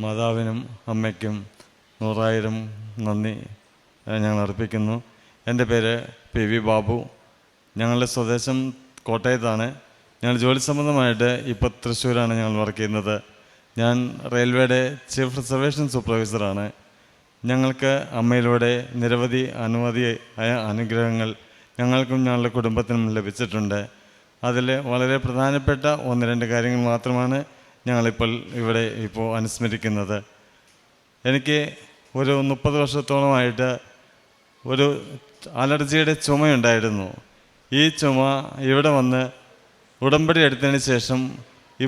മാതാവിനും അമ്മയ്ക്കും 100,000 നന്ദി ഞങ്ങൾ അർപ്പിക്കുന്നു. എൻ്റെ പേര് PV ബാബു. ഞങ്ങളുടെ സ്വദേശം കോട്ടയത്താണ്. ഞങ്ങൾ ജോലി സംബന്ധമായിട്ട് ഇപ്പോൾ തൃശ്ശൂരാണ് ഞങ്ങൾ വർക്ക് ചെയ്യുന്നത്. ഞാൻ റെയിൽവേയുടെ ചീഫ് റിസർവേഷൻ സൂപ്പർവൈസറാണ്. ഞങ്ങൾക്ക് അമ്മയിലൂടെ നിരവധി അനുഗ്രഹങ്ങൾ ഞങ്ങൾക്കും ഞങ്ങളുടെ കുടുംബത്തിനും ലഭിച്ചിട്ടുണ്ട്. അതിൽ വളരെ പ്രധാനപ്പെട്ട 1-2 കാര്യങ്ങൾ മാത്രമാണ് ഞങ്ങളിപ്പോൾ ഇവിടെ അനുസ്മരിക്കുന്നത്. എനിക്ക് ഒരു 30 വർഷത്തോളമായിട്ട് ഒരു അലർജിയുടെ ചുമയുണ്ടായിരുന്നു. ഈ ചുമ ഇവിടെ വന്ന് ഉടമ്പടി എടുത്തതിന് ശേഷം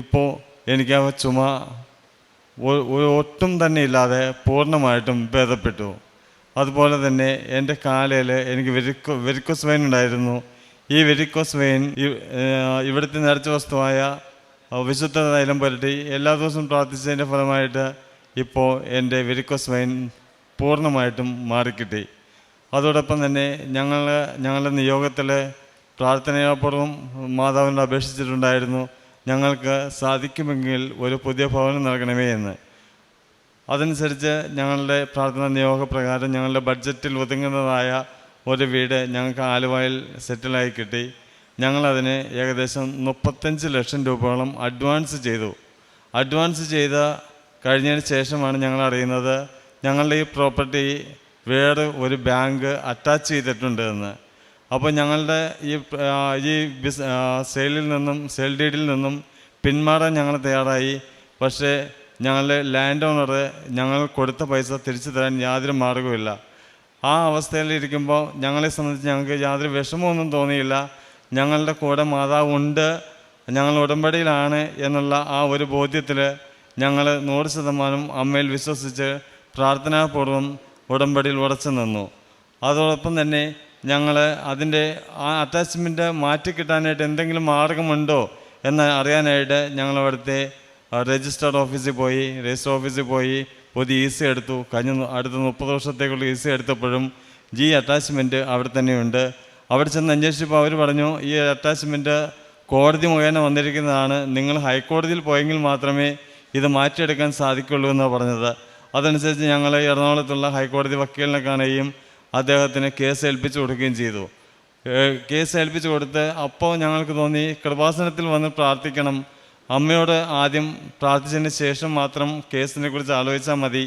ഇപ്പോൾ എനിക്ക് ആ ചുമ ഒട്ടും തന്നെ ഇല്ലാതെ പൂർണ്ണമായിട്ടും ഭേദപ്പെട്ടു. അതുപോലെ തന്നെ എൻ്റെ കാലിൽ എനിക്ക് വെരിക്കോസ് വെയിൻ ഉണ്ടായിരുന്നു. ഈ വെരിക്കോസ് വെയിൻ ഇവിടുത്തെ നേർച്ച വസ്തുവായ വിശുദ്ധ തൈലം പുരട്ടി എല്ലാ ദിവസവും പ്രാർത്ഥിച്ചതിൻ്റെ ഫലമായിട്ട് ഇപ്പോൾ എൻ്റെ വെരിക്കോസ് വെയിൻ പൂർണ്ണമായിട്ടും മാറിക്കിട്ടി. അതോടൊപ്പം തന്നെ ഞങ്ങളുടെ നിയോഗത്തിൽ പ്രാർത്ഥനാപൂർവം മാതാവിനോട് അപേക്ഷിച്ചിട്ടുണ്ടായിരുന്നു, ഞങ്ങൾക്ക് സാധിക്കുമെങ്കിൽ ഒരു പുതിയ ഭവനം നൽകണമേ എന്ന്. അതനുസരിച്ച് ഞങ്ങളുടെ പ്രാർത്ഥനാ നിയോഗപ്രകാരം ഞങ്ങളുടെ ബഡ്ജറ്റിൽ ഒതുങ്ങുന്നതായ ഒരു വീട് ഞങ്ങൾക്ക് ആലുവയിൽ സെറ്റിലായി കിട്ടി. ഞങ്ങളതിന് ഏകദേശം 35 ലക്ഷം രൂപയോളം അഡ്വാൻസ് ചെയ്ത് കഴിഞ്ഞതിന് ശേഷമാണ് ഞങ്ങൾ അറിയുന്നത് ഞങ്ങളുടെ ഈ പ്രോപ്പർട്ടി വേറെ ഒരു ബാങ്ക് അറ്റാച്ച് ചെയ്തിട്ടുണ്ട് എന്ന്. അപ്പോൾ ഞങ്ങളുടെ ഈ സെയിൽ ഡീഡിൽ നിന്നും പിന്മാറാൻ ഞങ്ങൾ തയ്യാറായി. പക്ഷേ ഞങ്ങളുടെ ലാൻഡ് ഓണർ ഞങ്ങൾ കൊടുത്ത പൈസ തിരിച്ചു തരാൻ യാതൊരു മാർഗവുമില്ല. ആ അവസ്ഥയിലിരിക്കുമ്പോൾ ഞങ്ങളെ സംബന്ധിച്ച് ഞങ്ങൾക്ക് യാതൊരു വിഷമമൊന്നും തോന്നിയില്ല. ഞങ്ങളുടെ കൂടെ മാതാവ് ഉണ്ട്, ഞങ്ങൾ ഉടമ്പടിയിലാണ് എന്നുള്ള ആ ഒരു ബോധ്യത്തിൽ ഞങ്ങൾ 100% അമ്മയിൽ വിശ്വസിച്ച് പ്രാർത്ഥനാപൂർവം ഉടമ്പടിയിൽ ഉറച്ചു നിന്നു. അതോടൊപ്പം തന്നെ ഞങ്ങൾ അതിൻ്റെ ആ അറ്റാച്ച്മെൻറ്റ് മാറ്റിക്കിട്ടാനായിട്ട് എന്തെങ്കിലും മാർഗമുണ്ടോ എന്ന് അറിയാനായിട്ട് ഞങ്ങൾ അവിടുത്തെ രജിസ്റ്റർ ഓഫീസിൽ പോയി പുതിയ EC എടുത്തു. അടുത്ത 30 വർഷത്തേക്കുള്ള EC എടുത്തപ്പോഴും ഈ അറ്റാച്ച്മെൻറ്റ് അവിടെ തന്നെയുണ്ട്. അവിടെ ചെന്ന് അന്വേഷിച്ചപ്പോൾ അവർ പറഞ്ഞു, ഈ അറ്റാച്ച്മെൻറ്റ് കോടതി മുഖേന വന്നിരിക്കുന്നതാണ്, നിങ്ങൾ ഹൈക്കോടതിയിൽ പോയെങ്കിൽ മാത്രമേ ഇത് മാറ്റിയെടുക്കാൻ സാധിക്കുള്ളൂ എന്നാണ് പറഞ്ഞത്. അതനുസരിച്ച് ഞങ്ങൾ എറണാകുളത്തുള്ള ഹൈക്കോടതി വക്കീലിനെ കാണുകയും അദ്ദേഹത്തിന് കേസ് ഏൽപ്പിച്ചു കൊടുക്കുകയും ചെയ്തു. കേസ് ഏൽപ്പിച്ചു കൊടുത്ത് അപ്പോൾ ഞങ്ങൾക്ക് തോന്നി കൃപാസനത്തിൽ വന്ന് പ്രാർത്ഥിക്കണം, അമ്മയോട് ആദ്യം പ്രാർത്ഥിച്ചതിന് ശേഷം മാത്രം കേസിനെ കുറിച്ച് ആലോചിച്ചാൽ മതി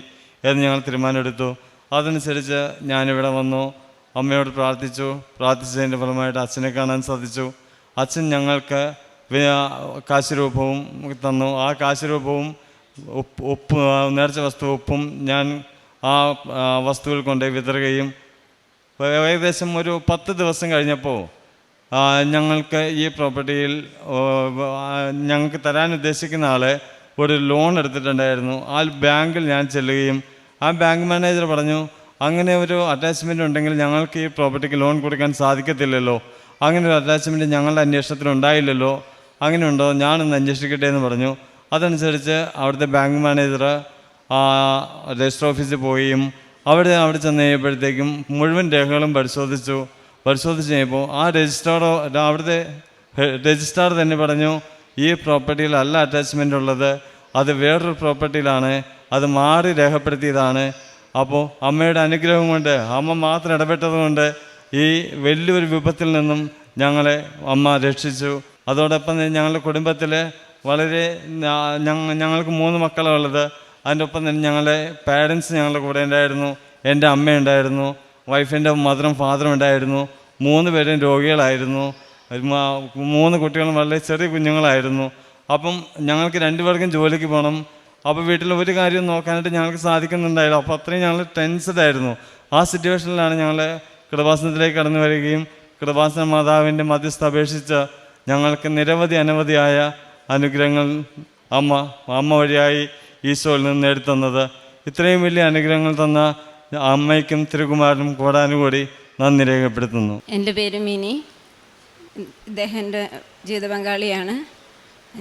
എന്ന് ഞങ്ങൾ തീരുമാനമെടുത്തു. അതനുസരിച്ച് ഞാനിവിടെ വന്നു, അമ്മയോട് പ്രാർത്ഥിച്ചതിൻ്റെ ഫലമായിട്ട് അച്ഛനെ കാണാൻ സാധിച്ചു. അച്ഛൻ ഞങ്ങൾക്ക് കാശുരൂപവും തന്നു. ആ കാശുരൂപവും നേർച്ച ഉപ്പും ഞാൻ ആ വസ്തുവിൽ കൊണ്ട് വിതറുകയും ഏകദേശം ഒരു 10 ദിവസം കഴിഞ്ഞപ്പോൾ ഞങ്ങൾക്ക് ഈ പ്രോപ്പർട്ടിയിൽ ഞങ്ങൾക്ക് തരാൻ ഉദ്ദേശിക്കുന്ന ആൾ ഒരു ലോൺ എടുത്തിട്ടുണ്ടായിരുന്നു. ആ ബാങ്കിൽ ഞാൻ ചെല്ലുകയും ആ ബാങ്ക് മാനേജർ പറഞ്ഞു, അങ്ങനെ ഒരു അറ്റാച്ച്മെൻറ്റ് ഉണ്ടെങ്കിൽ ഞങ്ങൾക്ക് ഈ പ്രോപ്പർട്ടിക്ക് ലോൺ കൊടുക്കാൻ സാധിക്കത്തില്ലല്ലോ, അങ്ങനെ ഒരു അറ്റാച്ച്മെൻറ്റ് ഞങ്ങളുടെ അന്വേഷണത്തിനുണ്ടായില്ലല്ലോ, അങ്ങനെ ഉണ്ടോ, ഞാനൊന്ന് അന്വേഷിക്കട്ടെ എന്ന് പറഞ്ഞു. അതനുസരിച്ച് അവിടുത്തെ ബാങ്ക് മാനേജർ രജിസ്റ്റർ ഓഫീസിൽ പോവുകയും അവിടെ ചെന്ന് കഴിയുമ്പോഴത്തേക്കും മുഴുവൻ രേഖകളും പരിശോധിച്ച് കഴിഞ്ഞപ്പോൾ ആ അവിടുത്തെ രജിസ്ട്രാർ തന്നെ പറഞ്ഞു, ഈ പ്രോപ്പർട്ടിയിലല്ല അറ്റാച്ച്മെൻ്റ് ഉള്ളത്, അത് വേറൊരു പ്രോപ്പർട്ടിയിലാണ്, അത് മാറി രേഖപ്പെടുത്തിയതാണ്. അപ്പോൾ അമ്മയുടെ അനുഗ്രഹം കൊണ്ട്, അമ്മ മാത്രം ഇടപെട്ടത് കൊണ്ട് ഈ വലിയൊരു വിപത്തിൽ നിന്നും ഞങ്ങളെ അമ്മ രക്ഷിച്ചു. അതോടൊപ്പം ഞങ്ങളുടെ കുടുംബത്തിൽ വളരെ ഞങ്ങൾക്ക് 3 മക്കളാണ് ഉള്ളത്. അതിൻ്റെ ഒപ്പം തന്നെ ഞങ്ങളുടെ പാരൻസ് ഞങ്ങളുടെ കൂടെ ഉണ്ടായിരുന്നു. എൻ്റെ അമ്മയുണ്ടായിരുന്നു, വൈഫിൻ്റെ മദറും ഫാദറും ഉണ്ടായിരുന്നു. 3 പേരും രോഗികളായിരുന്നു. 3 കുട്ടികളും വളരെ ചെറിയ കുഞ്ഞുങ്ങളായിരുന്നു. അപ്പം ഞങ്ങൾക്ക് 2 പേർക്കും ജോലിക്ക് പോകണം. അപ്പോൾ വീട്ടിൽ ഒരു കാര്യം നോക്കാനായിട്ട് ഞങ്ങൾക്ക് സാധിക്കുന്നുണ്ടായില്ല. അപ്പോൾ അത്രയും ഞങ്ങൾ ടെൻസ്ഡ് ആയിരുന്നു. ആ സിറ്റുവേഷനിലാണ് ഞങ്ങൾ കൃപാസനത്തിലേക്ക് കടന്നു വരികയും കൃപാസന മാതാവിൻ്റെ മധ്യസ്ഥ അപേക്ഷിച്ച് ഞങ്ങൾക്ക് അനവധിയായ അനുഗ്രഹങ്ങൾ അമ്മ വഴിയായി ഈശോയിൽ നിന്ന് നേടിത്തന്നത്. ഇത്രയും വലിയ അനുഗ്രഹങ്ങൾ തന്ന അമ്മയ്ക്കും തിരുകുമാരനും കോടാനുകൂടി നന്ദി രേഖപ്പെടുത്തുന്നു. എൻ്റെ പേര് മിനി, ഇദ്ദേഹം എൻ്റെ ജീവിത പങ്കാളിയാണ്.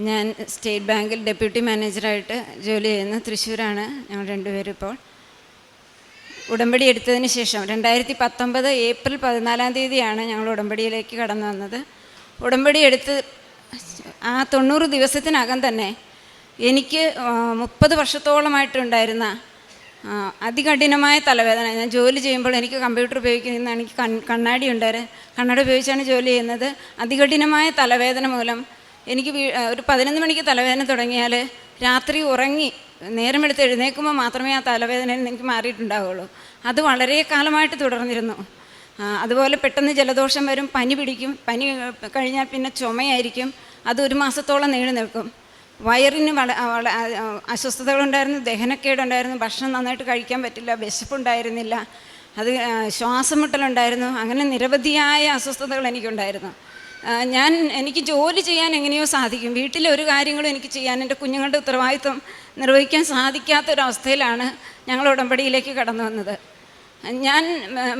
ഞാൻ സ്റ്റേറ്റ് ബാങ്കിൽ ഡെപ്യൂട്ടി മാനേജറായിട്ട് ജോലി ചെയ്യുന്ന തൃശ്ശൂരാണ് ഞങ്ങൾ 2 പേരും. ഇപ്പോൾ ഉടമ്പടി എടുത്തതിന് ശേഷം 2019 ഏപ്രിൽ 14-ാം തീയതിയാണ് ഞങ്ങൾ ഉടമ്പടിയിലേക്ക് കടന്നു വന്നത്. ഉടമ്പടി എടുത്ത് ആ 90 ദിവസത്തിനകം തന്നെ എനിക്ക് 30 വർഷത്തോളമായിട്ടുണ്ടായിരുന്ന അതികഠിനമായ തലവേദന. ഞാൻ ജോലി ചെയ്യുമ്പോൾ എനിക്ക് കമ്പ്യൂട്ടർ ഉപയോഗിക്കുന്ന എനിക്ക് കണ്ണാടി ഉണ്ടായിരുന്നു. കണ്ണാടി ഉപയോഗിച്ചാണ് ജോലി ചെയ്യുന്നത്. അതികഠിനമായ തലവേദന മൂലം എനിക്ക് ഒരു 11 മണിക്ക് തലവേദന തുടങ്ങിയാൽ രാത്രി ഉറങ്ങി നേരം എടുത്ത് എഴുന്നേൽക്കുമ്പോൾ മാത്രമേ ആ തലവേദന എനിക്ക് മാറിയിട്ടുണ്ടാവുള്ളൂ. അത് വളരെ കാലമായിട്ട് തുടർന്നിരുന്നു. അതുപോലെ പെട്ടെന്ന് ജലദോഷം വരും, പനി പിടിക്കും. പനി കഴിഞ്ഞാൽ പിന്നെ ചുമയായിരിക്കും. അത് 1 മാസത്തോളം നീണ്ടു നിൽക്കും. വയറിന് അസ്വസ്ഥതകളുണ്ടായിരുന്നു, ദഹനക്കേടുണ്ടായിരുന്നു, ഭക്ഷണം നന്നായിട്ട് കഴിക്കാൻ പറ്റില്ല, വിശപ്പുണ്ടായിരുന്നില്ല, അത് ശ്വാസം മുട്ടലുണ്ടായിരുന്നു. അങ്ങനെ നിരവധിയായ അസ്വസ്ഥതകൾ എനിക്കുണ്ടായിരുന്നു. എനിക്ക് ജോലി ചെയ്യാൻ എങ്ങനെയോ സാധിക്കും, വീട്ടിലെ ഒരു കാര്യങ്ങളും എനിക്ക് ചെയ്യാൻ, എൻ്റെ കുഞ്ഞുങ്ങളുടെ ഉത്തരവാദിത്വം നിർവഹിക്കാൻ സാധിക്കാത്തൊരവസ്ഥയിലാണ് ഞങ്ങൾ ഉടമ്പടിയിലേക്ക് കടന്നു വന്നത്. ഞാൻ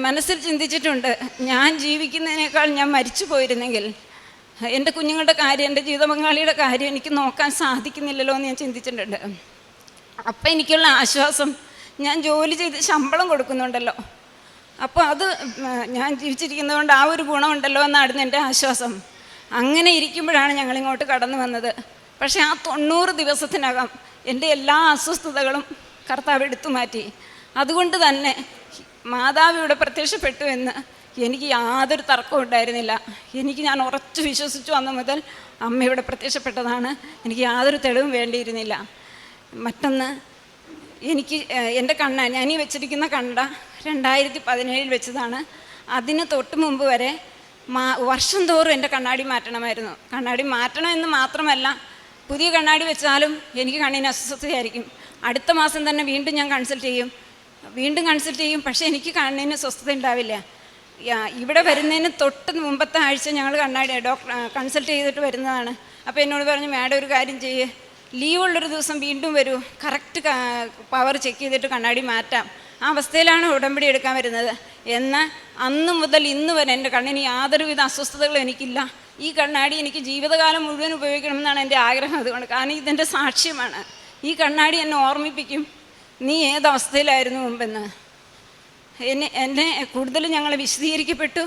മനസ്സിൽ ചിന്തിച്ചിട്ടുണ്ട്, ഞാൻ ജീവിക്കുന്നതിനേക്കാൾ ഞാൻ മരിച്ചു പോയിരുന്നെങ്കിൽ എൻ്റെ കുഞ്ഞുങ്ങളുടെ കാര്യം, എൻ്റെ ജീവിത പങ്കാളിയുടെ കാര്യം എനിക്ക് നോക്കാൻ സാധിക്കുന്നില്ലല്ലോ എന്ന് ഞാൻ ചിന്തിച്ചിട്ടുണ്ട്. അപ്പം എനിക്കുള്ള ആശ്വാസം, ഞാൻ ജോലി ചെയ്ത് ശമ്പളം കൊടുക്കുന്നുണ്ടല്ലോ, അപ്പോൾ അത് ഞാൻ ജീവിച്ചിരിക്കുന്നതുകൊണ്ട് ആ ഒരു ഗുണമുണ്ടല്ലോ എന്നായിരുന്നു എൻ്റെ ആശ്വാസം. അങ്ങനെ ഇരിക്കുമ്പോഴാണ് ഞങ്ങളിങ്ങോട്ട് കടന്നു വന്നത്. പക്ഷേ ആ 90 ദിവസത്തിനകം എൻ്റെ എല്ലാ അസ്വസ്ഥതകളും കർത്താവ് എടുത്തു മാറ്റി. അതുകൊണ്ട് തന്നെ മാതാവ് ഇവിടെ പ്രത്യക്ഷപ്പെട്ടു എന്ന് എനിക്ക് യാതൊരു തർക്കവും ഉണ്ടായിരുന്നില്ല. ഞാൻ ഉറച്ചു വിശ്വസിച്ചു അന്ന് മുതൽ അമ്മ ഇവിടെ പ്രത്യക്ഷപ്പെട്ടതാണ്. എനിക്ക് യാതൊരു തെളിവും വേണ്ടിയിരുന്നില്ല. മറ്റൊന്ന്, എൻ്റെ ഞാനീ വെച്ചിരിക്കുന്ന കണ്ട 2017 വെച്ചതാണ്. അതിന് തൊട്ട് മുമ്പ് വരെ വർഷം തോറും എൻ്റെ കണ്ണാടി മാറ്റണമായിരുന്നു. കണ്ണാടി മാറ്റണമെന്ന് മാത്രമല്ല, പുതിയ കണ്ണാടി വെച്ചാലും എനിക്ക് കണ്ണിന് അസ്വസ്ഥതയായിരിക്കും. അടുത്ത മാസം തന്നെ വീണ്ടും ഞാൻ കൺസൾട്ട് ചെയ്യും. പക്ഷേ എനിക്ക് കണ്ണിന് സ്വസ്ഥത ഉണ്ടാവില്ല. ഇവിടെ വരുന്നതിന് തൊട്ട് മുമ്പത്തെ ആഴ്ച ഞങ്ങൾ കൺസൾട്ട് ചെയ്തിട്ട് വരുന്നതാണ്. അപ്പോൾ എന്നോട് പറഞ്ഞു, മാഡം ഒരു കാര്യം ചെയ്യേ, ലീവുള്ളൊരു ദിവസം വീണ്ടും വരൂ, കറക്റ്റ് പവർ ചെക്ക് ചെയ്തിട്ട് കണ്ണാടി മാറ്റാം. ആ അവസ്ഥയിലാണ് ഉടമ്പടി എടുക്കാൻ വരുന്നത്. എന്നാൽ അന്ന് മുതൽ ഇന്ന് വരെ എൻ്റെ കണ്ണിന് യാതൊരുവിധ അസ്വസ്ഥതകളും എനിക്കില്ല. ഈ കണ്ണാടി എനിക്ക് ജീവിതകാലം മുഴുവൻ ഉപയോഗിക്കണമെന്നാണ് എൻ്റെ ആഗ്രഹം. അതുകൊണ്ട്, കാരണം ഇതെൻ്റെ സാക്ഷ്യമാണ്. ഈ കണ്ണാടി എന്നെ ഓർമ്മിപ്പിക്കും, നീ ഏതവസ്ഥയിലായിരുന്നു മുമ്പെന്ന്. എന്നെ കൂടുതലും ഞങ്ങൾ വിശദീകരിക്കപ്പെട്ടു,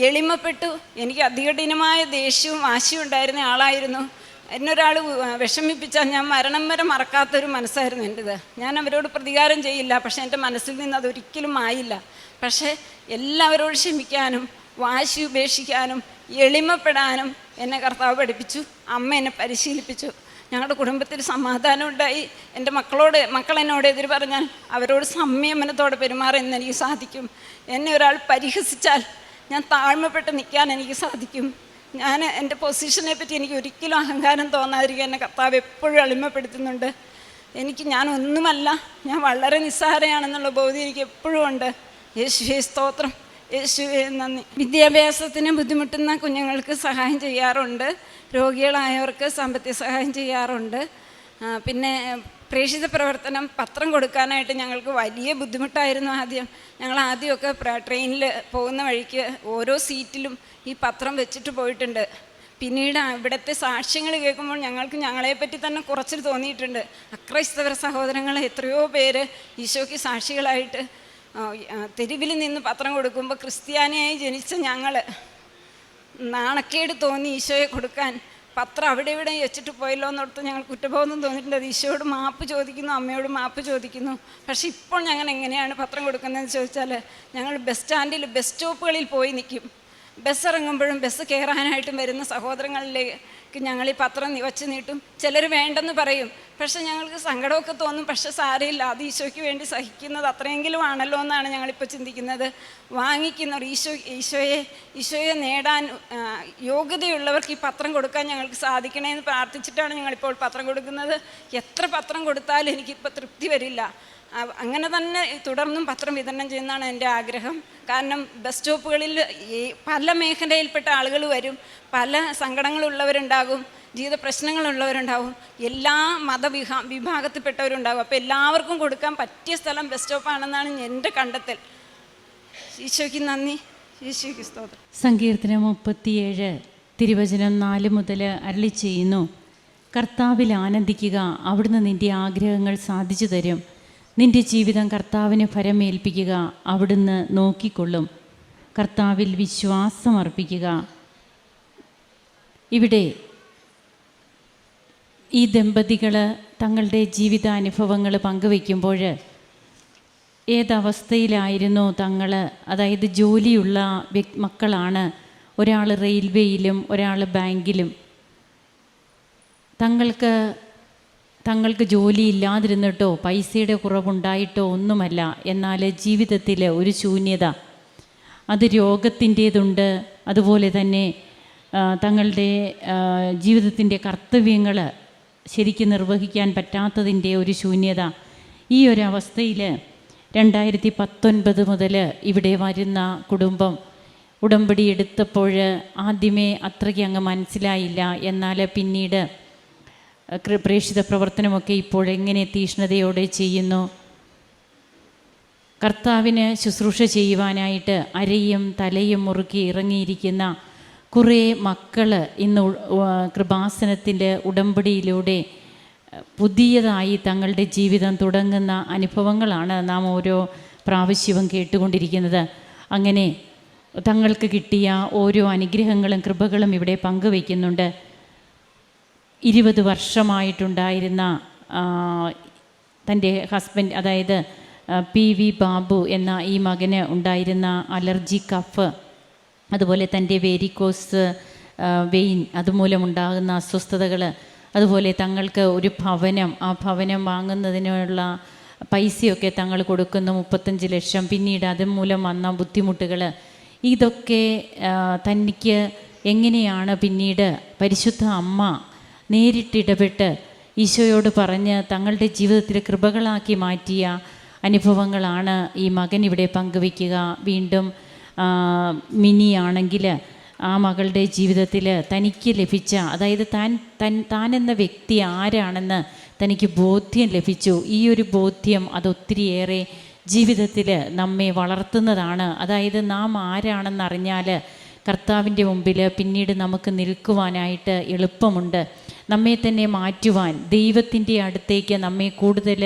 എളിമപ്പെട്ടു. എനിക്ക് അതികഠിനമായ ദേഷ്യവും വാശിയും ഉണ്ടായിരുന്ന ആളായിരുന്നു. എന്നൊരാൾ വിഷമിപ്പിച്ചാൽ ഞാൻ മരണം വരെ മറക്കാത്തൊരു മനസ്സായിരുന്നു എൻ്റേത്. ഞാൻ അവരോട് പ്രതികാരം ചെയ്യില്ല, പക്ഷേ എൻ്റെ മനസ്സിൽ നിന്ന് അതൊരിക്കലും ആയില്ല. പക്ഷേ എല്ലാവരോടും ക്ഷമിക്കാനും വാശി ഉപേക്ഷിക്കാനും എളിമപ്പെടാനും എന്നെ കർത്താവ് പഠിപ്പിച്ചു. അമ്മ എന്നെ പരിശീലിപ്പിച്ചു. ഞങ്ങളുടെ കുടുംബത്തിൽ സമാധാനം ഉണ്ടായി. എൻ്റെ മക്കൾ എന്നോട് എതിര് പറഞ്ഞാൽ അവരോട് സംയമനത്തോടെ പെരുമാറാൻ എനിക്ക് സാധിക്കും. എന്നെ ഒരാൾ പരിഹസിച്ചാൽ ഞാൻ താഴ്മപ്പെട്ട് നിൽക്കാൻ എനിക്ക് സാധിക്കും. എൻ്റെ പൊസിഷനെ പറ്റി എനിക്ക് ഒരിക്കലും അഹങ്കാരം തോന്നാതിരിക്കാൻ എന്നെ കർത്താവ് എപ്പോഴും എളിമപ്പെടുത്തുന്നുണ്ട്. ഞാൻ ഒന്നുമല്ല, ഞാൻ വളരെ നിസ്സാരയാണെന്നുള്ള ബോധ്യം എനിക്ക് എപ്പോഴും ഉണ്ട്. യേശുവേ സ്തോത്രം, യേശുവേ നന്ദി. വിദ്യാഭ്യാസത്തിന് ബുദ്ധിമുട്ടുന്ന കുഞ്ഞുങ്ങൾക്ക് സഹായം ചെയ്യാറുണ്ട്. രോഗികളായവർക്ക് സാമ്പത്തിക സഹായം ചെയ്യാറുണ്ട്. പിന്നെ പ്രേക്ഷിത പ്രവർത്തനം, പത്രം കൊടുക്കാനായിട്ട് ഞങ്ങൾക്ക് വലിയ ബുദ്ധിമുട്ടായിരുന്നു ആദ്യം. ഞങ്ങൾ ആദ്യമൊക്കെ ട്രെയിനിൽ പോകുന്ന വഴിക്ക് ഓരോ സീറ്റിലും ഈ പത്രം വെച്ചിട്ട് പോയിട്ടുണ്ട്. പിന്നീട് ഇവിടുത്തെ സാക്ഷ്യങ്ങൾ കേൾക്കുമ്പോൾ ഞങ്ങളെപ്പറ്റി തന്നെ കുറച്ചിൽ തോന്നിയിട്ടുണ്ട്. അക്രൈസ്തവ സഹോദരങ്ങൾ എത്രയോ പേര് ഈശോയ്ക്ക് സാക്ഷികളായിട്ട് തെരുവിൽ നിന്ന് പത്രം കൊടുക്കുമ്പോൾ ക്രിസ്ത്യാനിയായി ജനിച്ച ഞങ്ങൾ നാണക്കേട് തോന്നി ഈശോയെ കൊടുക്കാൻ പത്രം അവിടെ ഇവിടെ വെച്ചിട്ട് പോയല്ലോ എന്നോർത്ത് ഞങ്ങൾ കുറ്റബോധം തോന്നിയിട്ടുണ്ട്. അത് ഈശോയോട് മാപ്പ് ചോദിക്കുന്നു, അമ്മയോട് മാപ്പ് ചോദിക്കുന്നു. പക്ഷെ ഇപ്പോൾ ഞങ്ങൾ എങ്ങനെയാണ് പത്രം കൊടുക്കുന്നതെന്ന് ചോദിച്ചാൽ, ഞങ്ങൾ ബസ് സ്റ്റോപ്പുകളിൽ പോയി നിൽക്കും. ബസ് ഇറങ്ങുമ്പോഴും ബസ് കയറാനായിട്ടും വരുന്ന സഹോദരങ്ങളിലേക്ക് ഞങ്ങൾ ഈ പത്രം വച്ച് നീട്ടും. ചിലർ വേണ്ടെന്ന് പറയും, പക്ഷെ ഞങ്ങൾക്ക് സങ്കടമൊക്കെ തോന്നും. പക്ഷെ സാരമില്ല, അത് ഈശോയ്ക്ക് വേണ്ടി സഹിക്കുന്നത് അത്രയെങ്കിലും ആണല്ലോ എന്നാണ് ഞങ്ങളിപ്പോൾ ചിന്തിക്കുന്നത്. വാങ്ങിക്കുന്നവർ ഈശോയെ നേടാൻ യോഗ്യതയുള്ളവർക്ക് ഈ പത്രം കൊടുക്കാൻ ഞങ്ങൾക്ക് സാധിക്കണമെന്ന് പ്രാർത്ഥിച്ചിട്ടാണ് ഞങ്ങളിപ്പോൾ പത്രം കൊടുക്കുന്നത്. എത്ര പത്രം കൊടുത്താലും എനിക്കിപ്പോൾ തൃപ്തി വരില്ല. അങ്ങനെ തന്നെ തുടർന്നും പത്രം വിതരണം ചെയ്യുന്നതാണ് എൻ്റെ ആഗ്രഹം. കാരണം ബസ് സ്റ്റോപ്പുകളിൽ പല മേഖലയിൽപ്പെട്ട ആളുകൾ വരും, പല സങ്കടങ്ങളുള്ളവരുണ്ടാകും, ജീവിത പ്രശ്നങ്ങളുള്ളവരുണ്ടാകും, എല്ലാ വിഭാഗത്തിൽപ്പെട്ടവരുണ്ടാകും. അപ്പോൾ എല്ലാവർക്കും കൊടുക്കാൻ പറ്റിയ സ്ഥലം ബസ് സ്റ്റോപ്പാണെന്നാണ് എൻ്റെ കണ്ടെത്തൽ. ഈശോയ്ക്ക് നന്ദി, ഈശോയ്ക്ക് സ്തോത്രം. സങ്കീർത്തനം 37 തിരുവചനം 4 മുതൽ അരുളി ചെയ്യുന്നു: കർത്താവിൽ ആനന്ദിക്കുക, അവിടുന്ന് നിൻ്റെ ആഗ്രഹങ്ങൾ സാധിച്ചു തരും. നിൻ്റെ ജീവിതം കർത്താവിന് ഫലമേൽപ്പിക്കുക, അവിടുന്ന് നോക്കിക്കൊള്ളും. കർത്താവിൽ വിശ്വാസം അർപ്പിക്കുക. ഇവിടെ ഈ ദമ്പതികൾ തങ്ങളുടെ ജീവിതാനുഭവങ്ങൾ പങ്കുവയ്ക്കുമ്പോൾ ഏതവസ്ഥയിലായിരുന്നു തങ്ങൾ, അതായത് ജോലിയുള്ള മക്കളാണ്, ഒരാൾ റെയിൽവേയിലും ഒരാൾ ബാങ്കിലും. തങ്ങൾക്ക് ജോലി ഇല്ലാതിരുന്നിട്ടോ പൈസയുടെ കുറവുണ്ടായിട്ടോ ഒന്നുമല്ല, എന്നാൽ ജീവിതത്തിൽ ഒരു ശൂന്യത, അത് രോഗത്തിൻ്റേതുണ്ട്. അതുപോലെ തന്നെ തങ്ങളുടെ ജീവിതത്തിൻ്റെ കർത്തവ്യങ്ങൾ ശരിക്കും നിർവഹിക്കാൻ പറ്റാത്തതിൻ്റെ ഒരു ശൂന്യത. ഈ ഒരു അവസ്ഥയിൽ 2019 മുതൽ ഇവിടെ വരുന്ന കുടുംബം ഉടമ്പടി എടുത്തപ്പോൾ ആദ്യമേ അത്രയ്ക്ക് അങ്ങ് മനസ്സിലായില്ല. എന്നാൽ പിന്നീട് പ്രേക്ഷിത പ്രവർത്തനമൊക്കെ ഇപ്പോഴെങ്ങനെ തീഷ്ണതയോടെ ചെയ്യുന്നു. കർത്താവിന് ശുശ്രൂഷ ചെയ്യുവാനായിട്ട് അരയും തലയും മുറുക്കി ഇറങ്ങിയിരിക്കുന്ന കുറേ മക്കൾ ഇന്ന് കൃപാസനത്തിൻ്റെ ഉടമ്പടിയിലൂടെ പുതിയതായി തങ്ങളുടെ ജീവിതം തുടങ്ങുന്ന അനുഭവങ്ങളാണ് നാം ഓരോ പ്രാവശ്യവും കേട്ടുകൊണ്ടിരിക്കുന്നത്. അങ്ങനെ തങ്ങൾക്ക് കിട്ടിയ ഓരോ അനുഗ്രഹങ്ങളും കൃപകളും ഇവിടെ പങ്കുവയ്ക്കുന്നുണ്ട്. 20 വർഷമായിട്ടുണ്ടായിരുന്ന തൻ്റെ ഹസ്ബൻഡ്, അതായത് PV ബാബു എന്ന ഈ മകന് ഉണ്ടായിരുന്ന അലർജി കഫ്, അതുപോലെ തൻ്റെ വേരിക്കോസ് വെയിൻ അതുമൂലമുണ്ടാകുന്ന അസ്വസ്ഥതകൾ, അതുപോലെ തങ്ങൾക്ക് ഒരു ഭവനം, ആ ഭവനം വാങ്ങുന്നതിനുള്ള പൈസയൊക്കെ തങ്ങൾ കൊടുക്കുന്നു 35 ലക്ഷം, പിന്നീട് അതുമൂലം വന്ന ബുദ്ധിമുട്ടുകൾ, ഇതൊക്കെ തനിക്ക് എങ്ങനെയാണ് പിന്നീട് പരിശുദ്ധ അമ്മ നേരിട്ടിടപെട്ട് ഈശോയോട് പറഞ്ഞ് തങ്ങളുടെ ജീവിതത്തിൽ കൃപകളാക്കി മാറ്റിയ അനുഭവങ്ങളാണ് ഈ മകൻ ഇവിടെ പങ്കുവയ്ക്കുക. വീണ്ടും മിനിയാണെങ്കിൽ ആ മകളുടെ ജീവിതത്തിൽ തനിക്ക് ലഭിച്ച, അതായത് താനെന്ന വ്യക്തി ആരാണെന്ന് തനിക്ക് ബോധ്യം ലഭിച്ചു. ഈ ഒരു ബോധ്യം അതൊത്തിരിയേറെ ജീവിതത്തിൽ നമ്മെ വളർത്തുന്നതാണ്. അതായത് നാം ആരാണെന്നറിഞ്ഞാൽ കർത്താവിൻ്റെ മുമ്പിൽ പിന്നീട് നമുക്ക് നിൽക്കുവാനായിട്ട് എളുപ്പമുണ്ട്. നമ്മെ തന്നെ മാറ്റുവാൻ, ദൈവത്തിൻ്റെ അടുത്തേക്ക് നമ്മെ കൂടുതൽ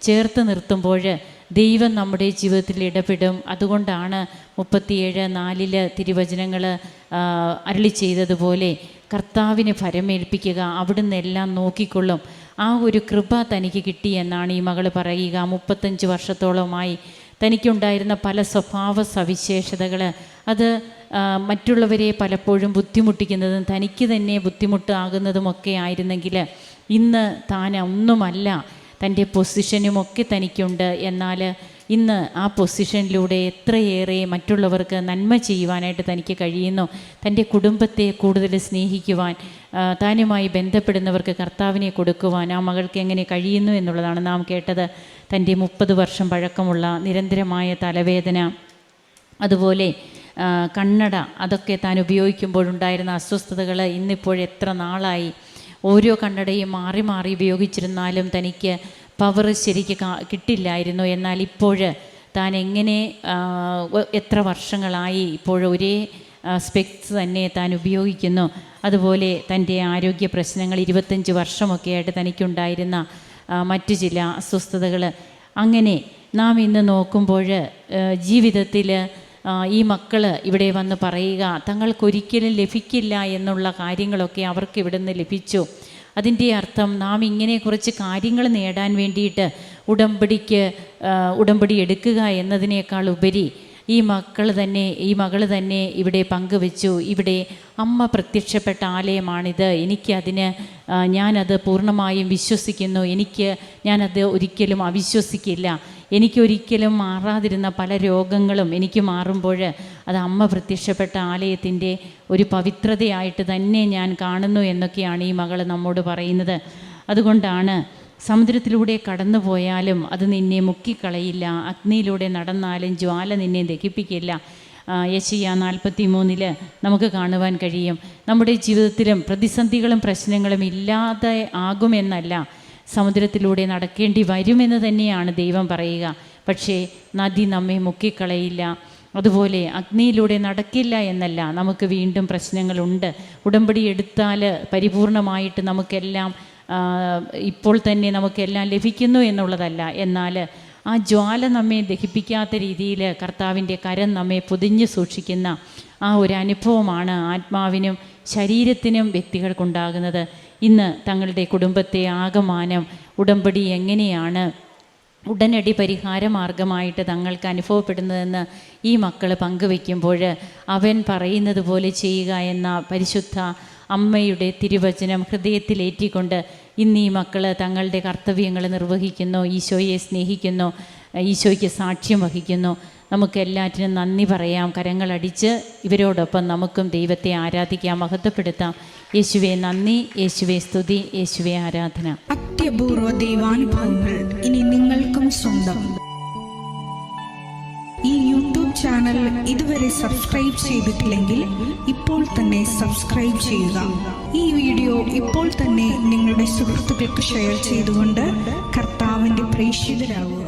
ചേർത്ത് നിർത്തുമ്പോൾ ദൈവം നമ്മുടെ ജീവിതത്തിൽ ഇടപെടും. അതുകൊണ്ടാണ് 37:4 തിരുവചനങ്ങൾ അരുളി ചെയ്തതുപോലെ കർത്താവിന് ഫരമേൽപ്പിക്കുക, അവിടുന്ന് എല്ലാം നോക്കിക്കൊള്ളും. ആ ഒരു കൃപ തനിക്ക് കിട്ടി എന്നാണ് ഈ മകൾ പറയുക. 35 വർഷത്തോളമായി തനിക്കുണ്ടായിരുന്ന പല സ്വഭാവ സവിശേഷതകൾ, അത് മറ്റുള്ളവരെ പലപ്പോഴും ബുദ്ധിമുട്ടിക്കുന്നതും തനിക്ക് തന്നെ ബുദ്ധിമുട്ടാകുന്നതുമൊക്കെ ആയിരുന്നെങ്കിൽ ഇന്ന് താൻ ഒന്നുമല്ല, തൻ്റെ പൊസിഷനുമൊക്കെ തനിക്കുണ്ട്. എന്നാൽ ഇന്ന് ആ പൊസിഷനിലൂടെ എത്രയേറെ മറ്റുള്ളവർക്ക് നന്മ ചെയ്യുവാനായിട്ട് തനിക്ക് കഴിയുന്നു. തൻ്റെ കുടുംബത്തെ കൂടുതൽ സ്നേഹിക്കുവാൻ, താനുമായി ബന്ധപ്പെടുന്നവർക്ക് കർത്താവിനെ കൊടുക്കുവാൻ ആ മകൾക്ക് എങ്ങനെ കഴിയുന്നു എന്നുള്ളതാണ് നാം കേട്ടത്. തൻ്റെ 30 വർഷം പഴക്കമുള്ള നിരന്തരമായ തലവേദന, അതുപോലെ കണ്ണട, അതൊക്കെ താൻ ഉപയോഗിക്കുമ്പോഴുണ്ടായിരുന്ന അസ്വസ്ഥതകൾ ഇന്നിപ്പോൾ എത്ര നാളായി. ഓരോ കണ്ണടയും മാറി മാറി ഉപയോഗിച്ചിരുന്നാലും തനിക്ക് പവർ ശരിക്ക് കിട്ടില്ലായിരുന്നു. എന്നാൽ ഇപ്പോൾ താൻ എങ്ങനെ എത്ര വർഷങ്ങളായി ഇപ്പോൾ ഒരേ സ്പെക്സ് തന്നെ താൻ ഉപയോഗിക്കുന്നു. അതുപോലെ തൻ്റെ ആരോഗ്യ പ്രശ്നങ്ങൾ 25 വർഷമൊക്കെ ആയിട്ട് തനിക്കുണ്ടായിരുന്ന മറ്റു ചില അസ്വസ്ഥതകൾ. അങ്ങനെ നാം ഇന്ന് നോക്കുമ്പോൾ ജീവിതത്തിൽ ഈ മക്കൾ ഇവിടെ വന്ന് പറയുക തങ്ങൾക്കൊരിക്കലും ലഭിക്കില്ല എന്നുള്ള കാര്യങ്ങളൊക്കെ അവർക്ക് ഇവിടെ നിന്ന് ലഭിച്ചു. അതിൻ്റെ അർത്ഥം നാം ഇങ്ങനെ കുറച്ച് കാര്യങ്ങൾ നേടാൻ വേണ്ടിയിട്ട് ഉടമ്പടി എടുക്കുക എന്നതിനേക്കാൾ ഉപരി ഈ മകൾ തന്നെ ഇവിടെ പങ്കുവെച്ചു. ഇവിടെ അമ്മ പ്രത്യക്ഷപ്പെട്ട ആലയമാണിത്, ഞാനത് പൂർണ്ണമായും വിശ്വസിക്കുന്നു. ഞാനത് ഒരിക്കലും അവിശ്വസിക്കില്ല. എനിക്കൊരിക്കലും മാറാതിരുന്ന പല രോഗങ്ങളും എനിക്ക് മാറുമ്പോൾ അത് അമ്മ പ്രത്യക്ഷപ്പെട്ട ആലയത്തിൻ്റെ ഒരു പവിത്രതയായിട്ട് തന്നെ ഞാൻ കാണുന്നു എന്നൊക്കെയാണ് ഈ മകൾ നമ്മോട് പറയുന്നത്. അതുകൊണ്ടാണ് സമുദ്രത്തിലൂടെ കടന്നു പോയാലും അത് നിന്നെ മുക്കിക്കളയില്ല, അഗ്നിയിലൂടെ നടന്നാലും ജ്വാല നിന്നെ ദഹിപ്പിക്കില്ല. യെശയ്യാ 43 നമുക്ക് കാണുവാൻ കഴിയും. നമ്മുടെ ജീവിതത്തിലും പ്രതിസന്ധികളും പ്രശ്നങ്ങളും ഇല്ലാതെ ആകുമെന്നല്ല, സമുദ്രത്തിലൂടെ നടക്കേണ്ടി വരുമെന്ന് തന്നെയാണ് ദൈവം പറയുക. പക്ഷേ നദി നമ്മെ മുക്കിക്കളയില്ല. അതുപോലെ അഗ്നിയിലൂടെ നടക്കില്ല എന്നല്ല, നമുക്ക് വീണ്ടും പ്രശ്നങ്ങളുണ്ട്. ഉടമ്പടി എടുത്താൽ പരിപൂർണമായിട്ട് നമുക്കെല്ലാം ഇപ്പോൾ തന്നെ നമുക്കെല്ലാം ലഭിക്കുന്നു എന്നുള്ളതല്ല. എന്നാൽ ആ ജ്വാല നമ്മെ ദഹിപ്പിക്കാത്ത രീതിയിൽ കർത്താവിൻ്റെ കരം നമ്മെ പൊതിഞ്ഞ് സൂക്ഷിക്കുന്ന ആ ഒരു അനുഭവമാണ് ആത്മാവിനും ശരീരത്തിനും വ്യക്തികൾക്കുണ്ടാകുന്നത്. ഇന്ന് തങ്ങളുടെ കുടുംബത്തെ ആകമാനം ഉടമ്പടി എങ്ങനെയാണ് ഉടനടി പരിഹാര മാർഗമായിട്ട് തങ്ങൾക്ക് അനുഭവപ്പെടുന്നതെന്ന് ഈ മക്കൾ പങ്കുവയ്ക്കുമ്പോൾ അവൻ പറയുന്നത് പോലെ ചെയ്യുക എന്ന പരിശുദ്ധ അമ്മയുടെ തിരുവചനം ഹൃദയത്തിലേറ്റിക്കൊണ്ട് ഇന്ന് ഈ മക്കൾ തങ്ങളുടെ കർത്തവ്യങ്ങൾ നിർവഹിക്കുന്നു, ഈശോയെ സ്നേഹിക്കുന്നു, ഈശോയ്ക്ക് സാക്ഷ്യം വഹിക്കുന്നു. നമുക്ക് എല്ലാറ്റിനും നന്ദി പറയാം. കരങ്ങളടിച്ച് ഇവരോടൊപ്പം നമുക്കും ദൈവത്തെ ആരാധിക്കാം, മഹത്വപ്പെടുത്താം. യേശുവേ നന്ദി, യേശുവേ സ്തുതി, യേശുവേ ആരാധന. അത്യപൂർവ ദൈവാനുഭവങ്ങൾ ഇനി നിങ്ങൾക്കും സ്വന്തം. ഈ യൂട്യൂബ് ചാനൽ ഇതുവരെ സബ്സ്ക്രൈബ് ചെയ്തിട്ടില്ലെങ്കിൽ ഇപ്പോൾ തന്നെ സബ്സ്ക്രൈബ് ചെയ്യുക. ഈ വീഡിയോ ഇപ്പോൾ തന്നെ നിങ്ങളുടെ സുഹൃത്തുക്കൾക്ക് ഷെയർ ചെയ്തുകൊണ്ട് കർത്താവിൻ്റെ പ്രേക്ഷിതരാകുക.